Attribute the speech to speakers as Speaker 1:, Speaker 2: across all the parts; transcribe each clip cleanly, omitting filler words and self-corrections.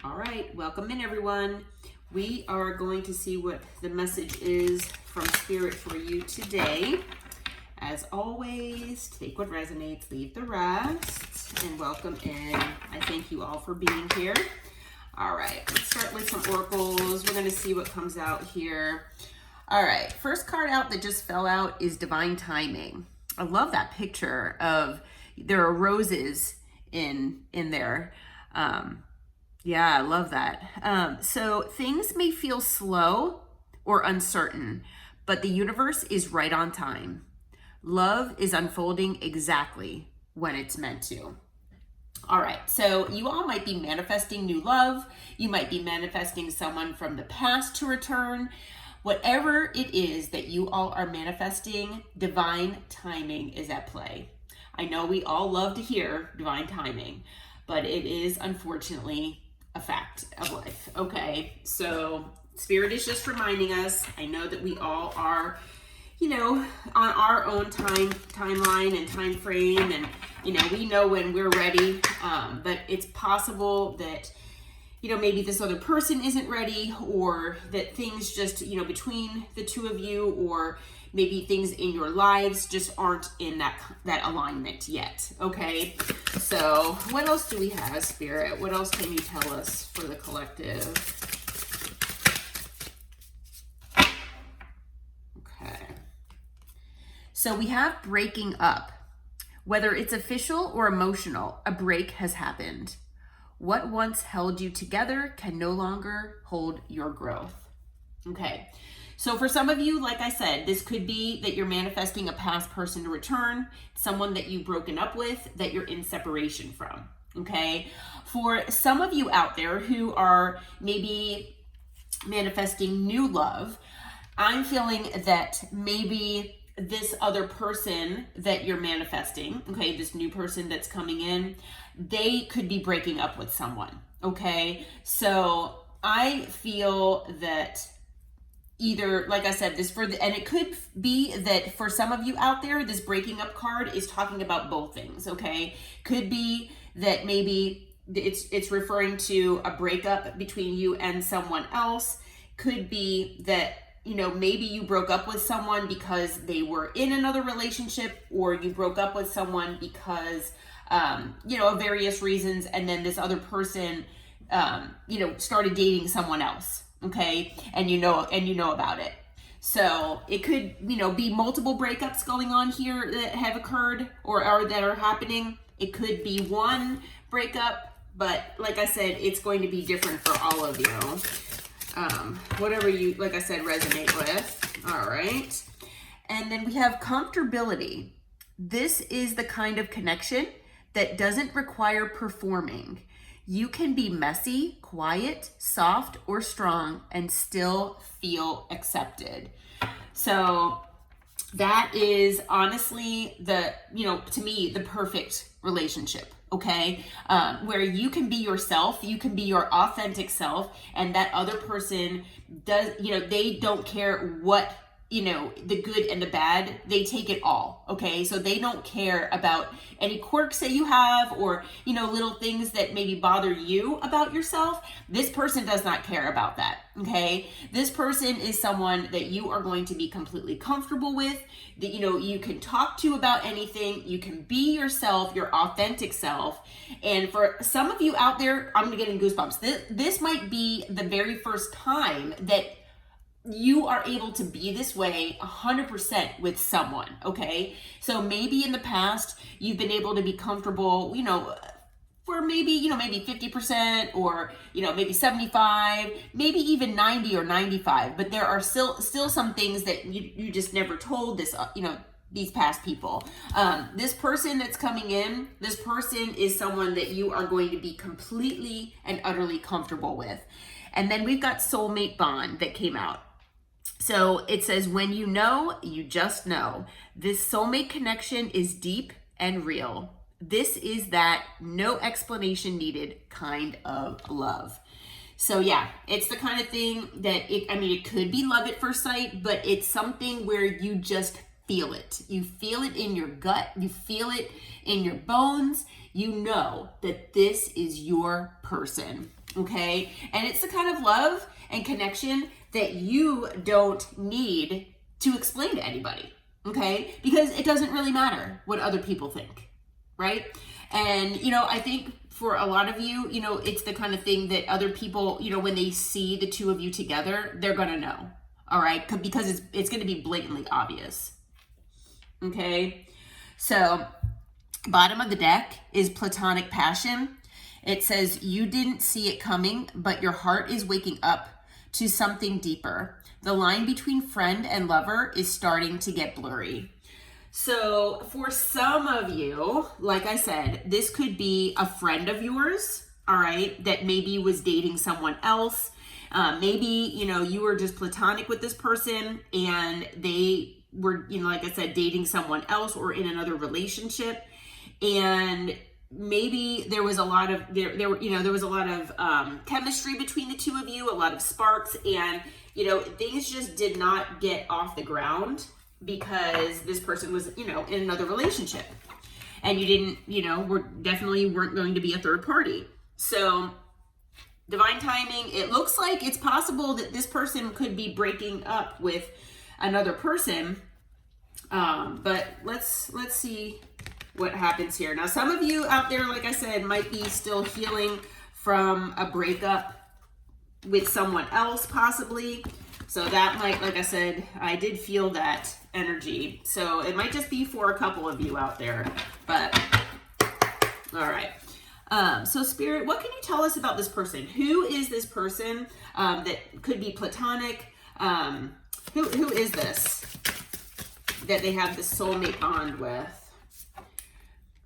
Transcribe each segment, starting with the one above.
Speaker 1: All right, welcome in everyone. We are going to see what the message is from Spirit for you today. As always, take what resonates, leave the rest, and welcome in. I thank you all for being here. All right, let's start with some oracles. We're going to see what comes out here. All right, first card out that just fell out is Divine Timing. I love that picture of there are roses in there. Yeah, I love that. So things may feel slow or uncertain, but the universe is right on time. Love is unfolding exactly when it's meant to. All right, so you all might be manifesting new love. You might be manifesting someone from the past to return. Whatever it is that you all are manifesting, divine timing is at play. I know we all love to hear divine timing, but it is unfortunately a fact of life. Okay, so Spirit is just reminding us. I know that we all are, on our own timeline and time frame, and we know when we're ready. But it's possible that maybe this other person isn't ready, or that things just between the two of you, or maybe things in your lives just aren't in that alignment yet. Okay, so what else do we have, Spirit? What else can you tell us for the collective? Okay, so we have breaking up. Whether it's official or emotional, a break has happened. What once held you together can no longer hold your growth. Okay, so for some of you, like I said, this could be that you're manifesting a past person to return, someone that you've broken up with, that you're in separation from. Okay, for some of you out there who are maybe manifesting new love, I'm feeling that maybe this other person that you're manifesting, okay, this new person that's coming in, they could be breaking up with someone. Okay, so I feel that either, like I said, and it could be that for some of you out there, this breaking up card is talking about both things. Okay, could be that maybe it's referring to a breakup between you and someone else. Could be that maybe you broke up with someone because they were in another relationship, or you broke up with someone because of various reasons, and then this other person started dating someone else. Okay, and you know about it. So it could be multiple breakups going on here that have occurred or that are happening. It could be one breakup, but like I said, it's going to be different for all of you. Whatever you, like I said, resonate with. All right, and then we have comfortability. This is the kind of connection that doesn't require performing. You can be messy, quiet, soft, or strong and still feel accepted. So that is honestly to me, the perfect relationship. Okay, where you can be yourself, you can be your authentic self, and that other person does, they don't care what, the good and the bad, they take it all. Okay, so they don't care about any quirks that you have, or little things that maybe bother you about yourself. This person does not care about that. Okay, this person is someone that you are going to be completely comfortable with, that you can talk to about anything. You can be yourself, your authentic self. And for some of you out there, I'm getting goosebumps. This might be the very first time that you are able to be this way 100% with someone. Okay, so maybe in the past you've been able to be comfortable, for maybe 50%, or maybe 75, maybe even 90 or 95, but there are still some things that you just never told this these past people. This person that's coming in, this person is someone that you are going to be completely and utterly comfortable with. And then we've got Soulmate Bond that came out. So it says, when you just know. This soulmate connection is deep and real. This is that no explanation needed kind of love. So yeah, it's the kind of thing that it could be love at first sight, but it's something where you just feel it. You feel it in your gut. You feel it in your bones. You know that this is your person. okay? And it's the kind of love and connection that you don't need to explain to anybody, okay? Because it doesn't really matter what other people think, right? And, I think for a lot of you, it's the kind of thing that other people, when they see the two of you together, they're gonna know, all right? Because it's gonna be blatantly obvious, okay? So, bottom of the deck is platonic passion. It says, you didn't see it coming, but your heart is waking up to something deeper. The line between friend and lover is starting to get blurry. So for some of you, like I said, this could be a friend of yours, all right, that maybe was dating someone else. Maybe, you were just platonic with this person and they were, like I said, dating someone else or in another relationship. And maybe there was a lot of, there was a lot of chemistry between the two of you, a lot of sparks, and, things just did not get off the ground because this person was, in another relationship. And you didn't, weren't going to be a third party. So divine timing, it looks like it's possible that this person could be breaking up with another person. But let's see what happens here. Now, some of you out there, like I said, might be still healing from a breakup with someone else, possibly. So that might, like I said, I did feel that energy. So it might just be for a couple of you out there, but all right. So Spirit, what can you tell us about this person? Who is this person that could be platonic? Who is this that they have this soulmate bond with?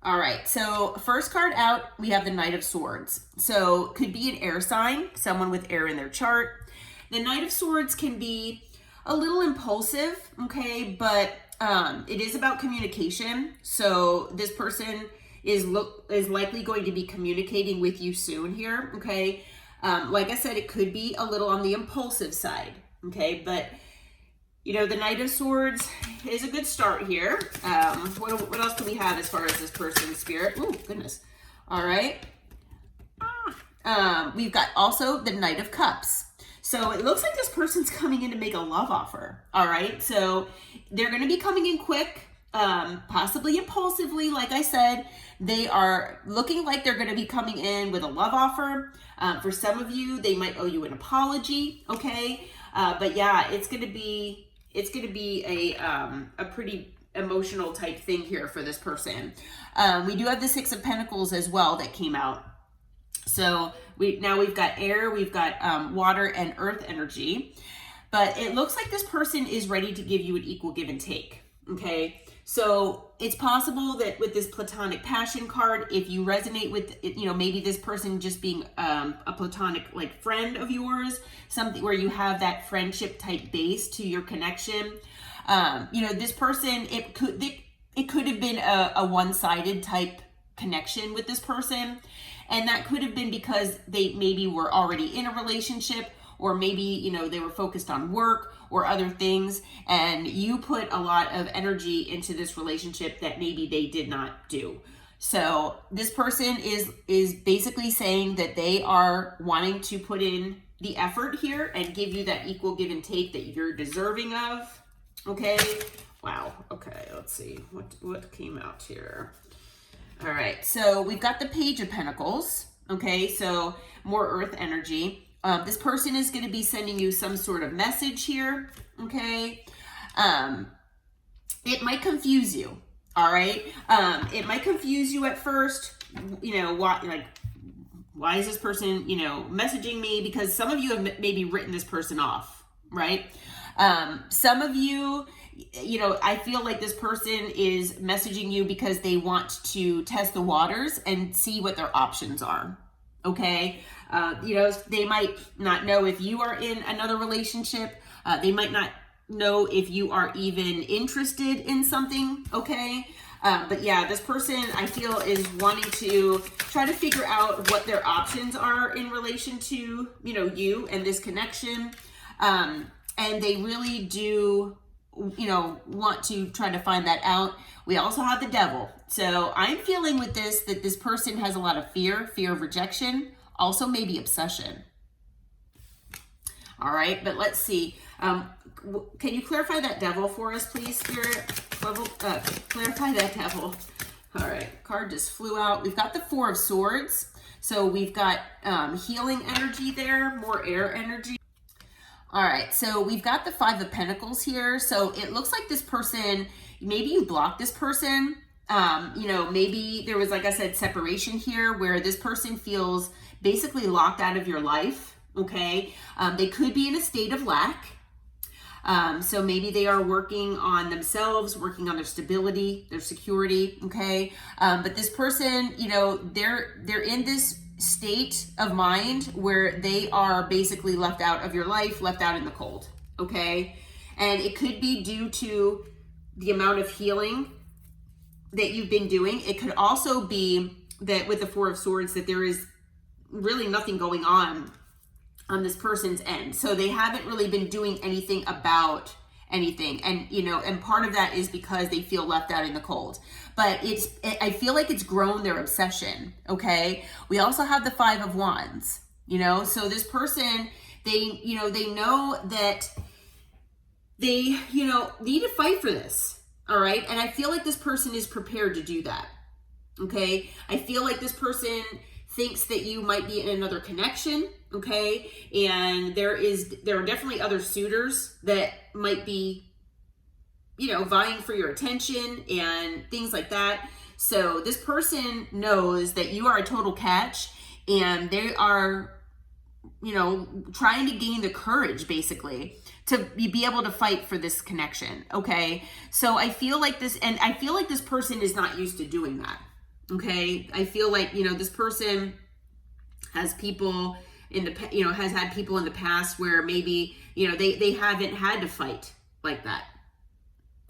Speaker 1: All right, so first card out, we have the Knight of Swords. So could be an air sign, someone with air in their chart. The Knight of Swords can be a little impulsive, okay, but it is about communication. So this person is likely going to be communicating with you soon here, okay? Like I said, it could be a little on the impulsive side, okay? But, the Knight of Swords is a good start here. What else do we have as far as this person's Spirit? Oh, goodness. All right. We've got also the Knight of Cups. So it looks like this person's coming in to make a love offer. All right. So they're going to be coming in quick, possibly impulsively. Like I said, they are looking like they're going to be coming in with a love offer. For some of you, they might owe you an apology. Okay. But yeah, it's going to be a pretty emotional type thing here for this person. We do have the Six of Pentacles as well that came out. So we've got air, we've got water and earth energy, but it looks like this person is ready to give you an equal give and take. Okay. So it's possible that with this platonic passion card, if you resonate with it, maybe this person just being a platonic like friend of yours, something where you have that friendship type base to your connection. This person, it could have been a one-sided type connection with this person. And that could have been because they maybe were already in a relationship, or maybe, they were focused on work or other things, and you put a lot of energy into this relationship that maybe they did not do. So this person is basically saying that they are wanting to put in the effort here and give you that equal give and take that you're deserving of. Okay. Wow. Okay. Let's see what came out here. All right. So we've got the Page of Pentacles. Okay. So more earth energy. This person is going to be sending you some sort of message here, okay? It might confuse you, all right? It might confuse you at first, why is this person, messaging me? Because some of you have maybe written this person off, right? Some of you, I feel like this person is messaging you because they want to test the waters and see what their options are, okay? They might not know if you are in another relationship. They might not know if you are even interested in something, okay? But yeah, this person I feel is wanting to try to figure out what their options are in relation to, you and this connection. And they really do, want to try to find that out. We also have the Devil. So I'm feeling with this, that this person has a lot of fear of rejection, Also maybe obsession. All right, but let's see. Can you clarify that devil for us, please, Spirit? Clarify that devil. All right, card just flew out. We've got the Four of Swords. So we've got healing energy there, more air energy. All right, so we've got the Five of Pentacles here. So it looks like this person, maybe you blocked this person. You know, maybe there was, like I said, separation here where this person feels basically locked out of your life. Okay, they could be in a state of lack. So maybe they are working on themselves, working on their stability, their security. Okay, but this person, you know, they're in this state of mind where they are basically left out of your life, left out in the cold. Okay, and it could be due to the amount of healing that you've been doing. It could also be that with the Four of Swords that there is really nothing going on this person's end. So they haven't really been doing anything about anything. And, you know, and part of that is because they feel left out in the cold. But I feel like it's grown their obsession, okay? We also have the Five of Wands, you know? So this person, they know that they, you know, need to fight for this, all right? And I feel like this person is prepared to do that, okay? I feel like this person thinks that you might be in another connection, okay? And there are definitely other suitors that might be, you know, vying for your attention and things like that. So this person knows that you are a total catch and they are, you know, trying to gain the courage basically to be able to fight for this connection, okay? So I feel like this person is not used to doing that. Okay, I feel like, you know, this person has people has had people in the past where maybe, you know, they haven't had to fight like that.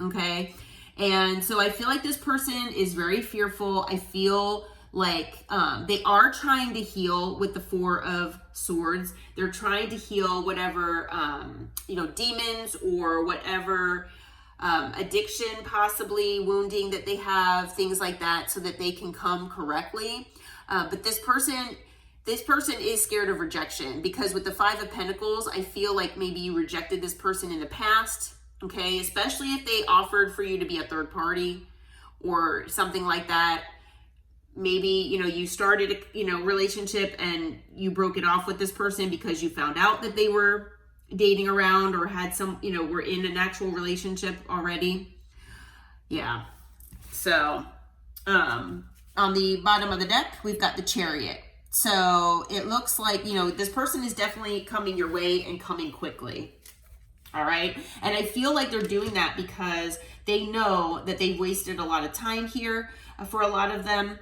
Speaker 1: Okay, and so I feel like this person is very fearful. I feel like they are trying to heal with the Four of Swords. They're trying to heal whatever, you know, demons or whatever addiction, possibly wounding that they have, things like that, so that they can come correctly. But this person is scared of rejection because with the Five of Pentacles, I feel like maybe you rejected this person in the past, okay? Especially if they offered for you to be a third party or something like that. Maybe, you know, you started a, you know, relationship and you broke it off with this person because you found out that they were dating around or had some, you know, were in an actual relationship already. Yeah. So, on the bottom of the deck, we've got the Chariot. So it looks like, you know, this person is definitely coming your way and coming quickly. All right. And I feel like they're doing that because they know that they wasted a lot of time here for a lot of them.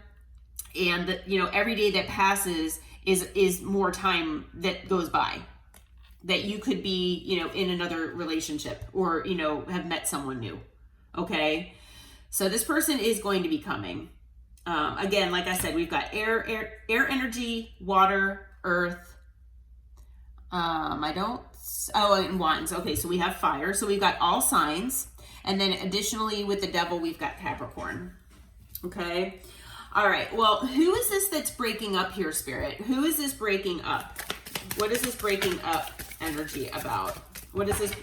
Speaker 1: And that, you know, every day that passes is more time that goes by that you could be, you know, in another relationship or, you know, have met someone new. Okay. So this person is going to be coming. Again, like I said, we've got air energy, water, earth. And wands. Okay. So we have fire. So we've got all signs. And then additionally with the devil, we've got Capricorn. Okay. All right. Well, who is this that's breaking up here, Spirit? Who is this breaking up? What is this breaking up energy about? What is this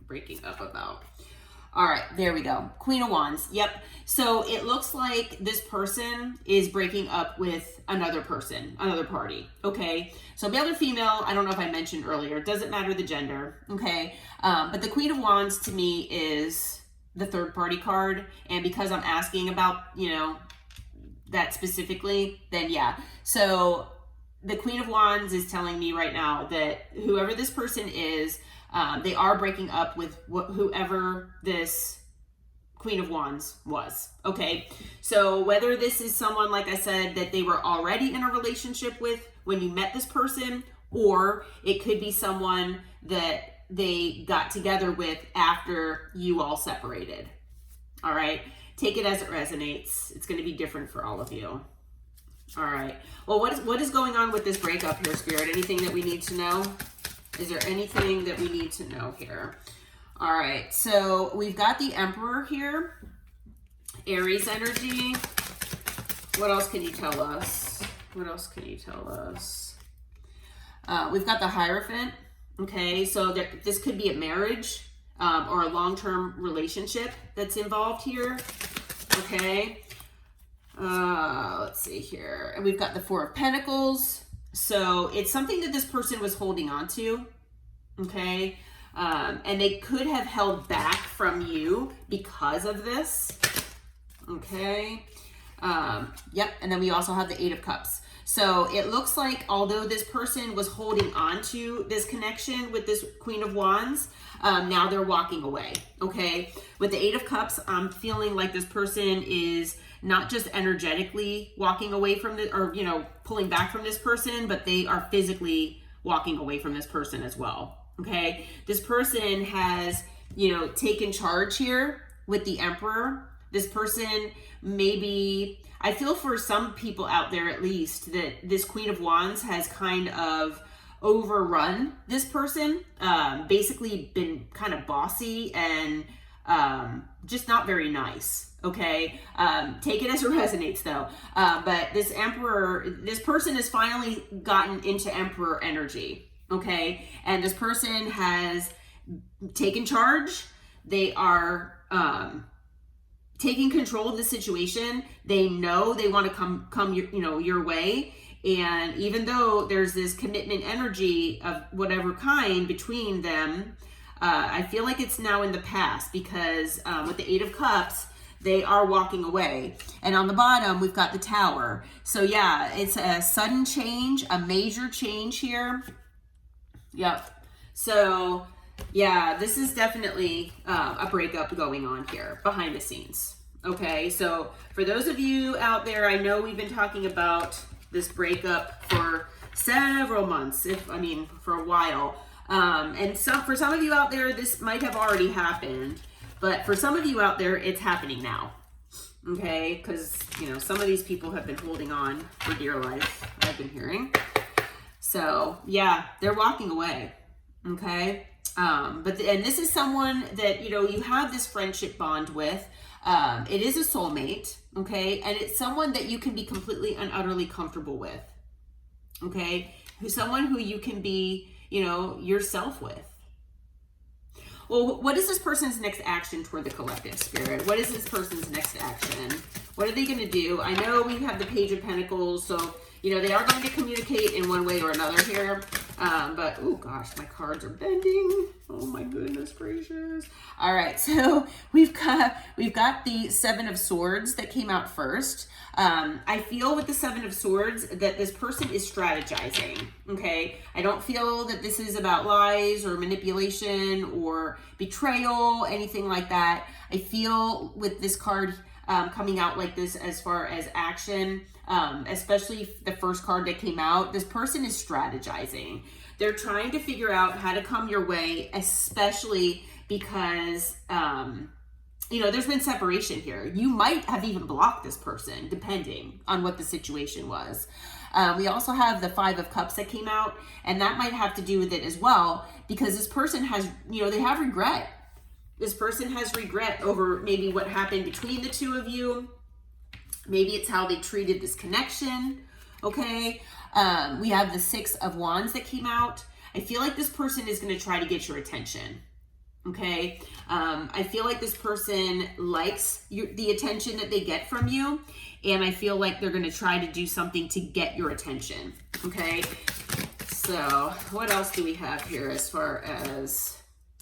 Speaker 1: breaking up about? All right, there we go. Queen of Wands. Yep. So it looks like this person is breaking up with another person, another party. Okay. So male or female, I don't know if I mentioned earlier. It doesn't matter the gender. Okay. But the Queen of Wands to me is the third party card. And because I'm asking about, you know, that specifically, then yeah. So the Queen of Wands is telling me right now that whoever this person is, they are breaking up with whoever this Queen of Wands was. Okay. So whether this is someone, like I said, that they were already in a relationship with when you met this person, or it could be someone that they got together with after you all separated. All right. Take it as it resonates. It's going to be different for all of you. All right. Well, what is going on with this breakup here, Spirit? Anything that we need to know? Is there anything that we need to know here? All right. So we've got the Emperor here. Aries energy. What else can you tell us? What else can you tell us? We've got the Hierophant. Okay, so this could be a marriage or a long-term relationship that's involved here. Okay, let's see here. And we've got the Four of Pentacles. So it's something that this person was holding on to. Okay, and they could have held back from you because of this. Okay, yep, and then we also have the Eight of Cups. So it looks like although this person was holding on to this connection with this Queen of Wands, now they're walking away, okay? With the Eight of Cups, I'm feeling like this person is not just energetically walking away from the, or, you know, pulling back from this person, but they are physically walking away from this person as well, okay? This person has, you know, taken charge here with the Emperor. This person maybe, I feel for some people out there at least, that this Queen of Wands has kind of overrun this person, basically been kind of bossy and just not very nice, okay? Take it as it resonates though. But this Emperor, this person has finally gotten into Emperor energy, okay? And this person has taken charge. They are taking control of the situation. They know they want to come your way. And even though there's this commitment energy of whatever kind between them, I feel like it's now in the past because with the Eight of Cups, they are walking away. And on the bottom, we've got the Tower. So yeah, it's a sudden change, a major change here. Yep. So yeah, this is definitely a breakup going on here behind the scenes. Okay, so for those of you out there, I know we've been talking about this breakup for several months, for a while. And for some of you out there, this might have already happened, but for some of you out there, it's happening now. Okay, because, you know, some of these people have been holding on for dear life, I've been hearing. So yeah, they're walking away. Okay. And this is someone that, you know, you have this friendship bond with. It is a soulmate, okay? And it's someone that you can be completely and utterly comfortable with, okay? Someone who you can be, you know, yourself with. Well, what is this person's next action toward the collective, Spirit? What is this person's next action? What are they going to do? I know we have the Page of Pentacles, so, you know, they are going to communicate in one way or another here. But, oh gosh, my cards are bending. Oh my goodness gracious. All right, so we've got the Seven of Swords that came out first. I feel with the Seven of Swords that this person is strategizing, okay? I don't feel that this is about lies or manipulation or betrayal, anything like that. I feel with this card coming out like this as far as action, especially the first card that came out, this person is strategizing. They're trying to figure out how to come your way, especially because, you know, there's been separation here. You might have even blocked this person, depending on what the situation was. We also have the Five of Cups that came out, and that might have to do with it as well, because this person has, you know, they have regret. This person has regret over maybe what happened between the two of you. Maybe it's how they treated this connection, okay? We have the Six of Wands that came out. I feel like this person is going to try to get your attention, okay? I feel like this person likes the attention that they get from you, and I feel like they're going to try to do something to get your attention, okay? So what else do we have here as far as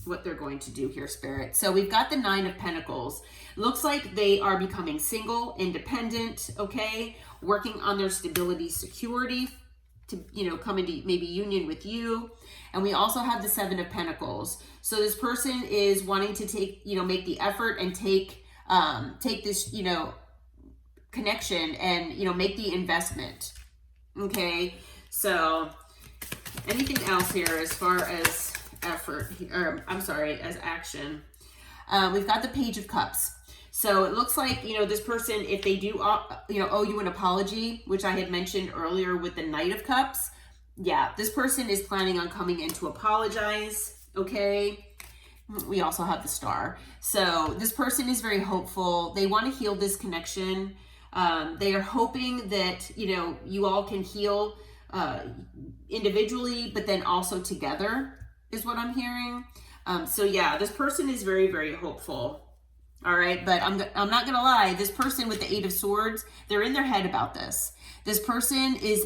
Speaker 1: what they're going to do here, Spirit? So we've got the Nine of Pentacles. Looks like they are becoming single, independent, okay? Working on their stability, security to, you know, come into maybe union with you. And we also have the Seven of Pentacles. So this person is wanting to take, you know, make the effort and take this, you know, connection and, you know, make the investment, okay? So anything else here as far as effort, or I'm sorry, as action? We've got the Page of Cups. So it looks like, you know, this person, if they do, you know, owe you an apology, which I had mentioned earlier with the Knight of Cups. Yeah, this person is planning on coming in to apologize, okay? We also have the Star. So this person is very hopeful. They want to heal this connection. They are hoping that, you know, you all can heal individually, but then also together is what I'm hearing. So yeah, this person is very, very hopeful. All right, but I'm not gonna lie. This person with the Eight of Swords, they're in their head about this. This person is,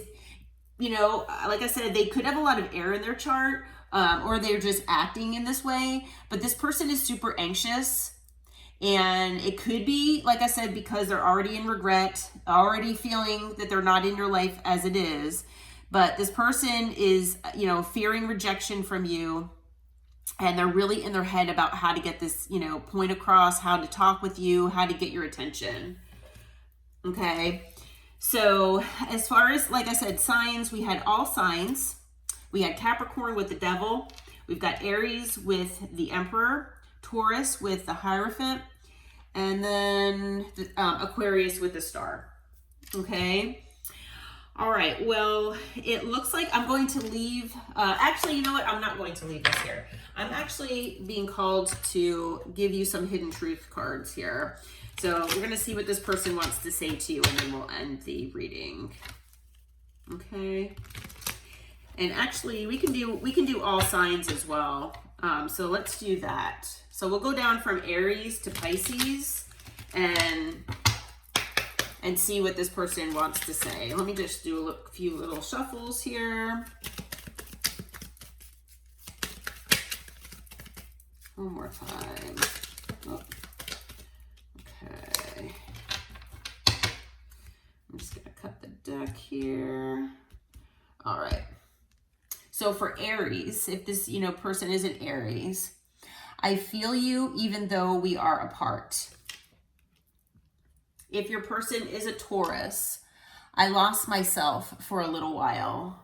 Speaker 1: you know, like I said, they could have a lot of air in their chart, or they're just acting in this way. But this person is super anxious. And it could be, like I said, because they're already in regret, already feeling that they're not in your life as it is. But this person is, you know, fearing rejection from you. And they're really in their head about how to get this, you know, point across, how to talk with you, how to get your attention. Okay. So as far as, like I said, signs, we had all signs. We had Capricorn with the Devil. We've got Aries with the Emperor, Taurus with the Hierophant, and then Aquarius with the Star. Okay. All right. Well, it looks like I'm going to leave. Actually, you know what? I'm not going to leave this here. I'm actually being called to give you some hidden truth cards here. So we're going to see what this person wants to say to you, and then we'll end the reading. Okay. And actually, we can do all signs as well. So let's do that. So we'll go down from Aries to Pisces and see what this person wants to say. Let me just do a few little shuffles here. One more time. Oh. Okay. I'm just gonna cut the deck here. All right. So for Aries, if this, you know, person isn't Aries, I feel you even though we are apart. If your person is a Taurus, I lost myself for a little while.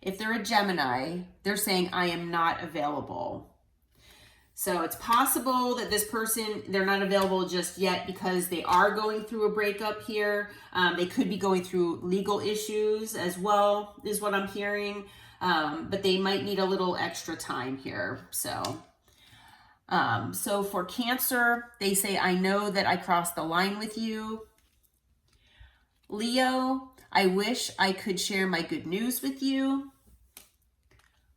Speaker 1: If they're a Gemini, they're saying I am not available. So it's possible that this person, they're not available just yet because they are going through a breakup here. They could be going through legal issues as well, is what I'm hearing. But they might need a little extra time here. So for Cancer, they say, I know that I crossed the line with you. Leo, I wish I could share my good news with you.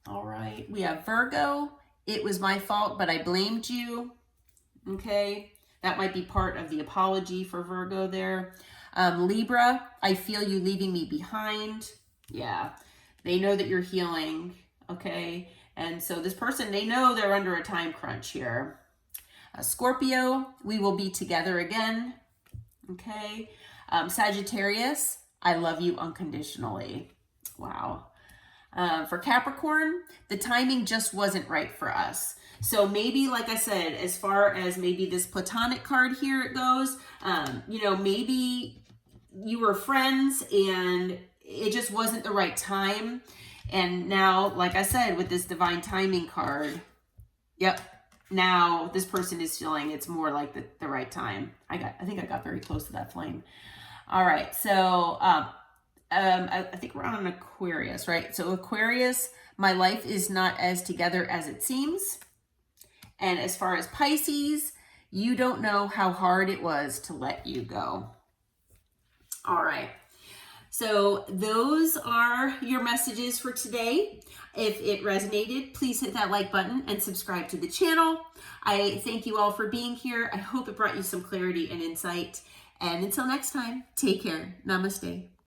Speaker 1: All right. We have Virgo. It was my fault, but I blamed you. Okay. That might be part of the apology for Virgo there. Libra, I feel you leaving me behind. Yeah. They know that you're healing. Okay. And so this person, they know they're under a time crunch here. Scorpio, we will be together again. Okay. Sagittarius, I love you unconditionally. Wow. For Capricorn, the timing just wasn't right for us. So maybe, like I said, as far as maybe this platonic card here it goes, you know, maybe you were friends and it just wasn't the right time. And now, like I said, with this divine timing card, yep, now this person is feeling it's more like the right time. I think I got very close to that flame. All right, so I think we're on Aquarius, right? So Aquarius, my life is not as together as it seems. And as far as Pisces, you don't know how hard it was to let you go. All right. So those are your messages for today. If it resonated, please hit that like button and subscribe to the channel. I thank you all for being here. I hope it brought you some clarity and insight. And until next time, take care. Namaste.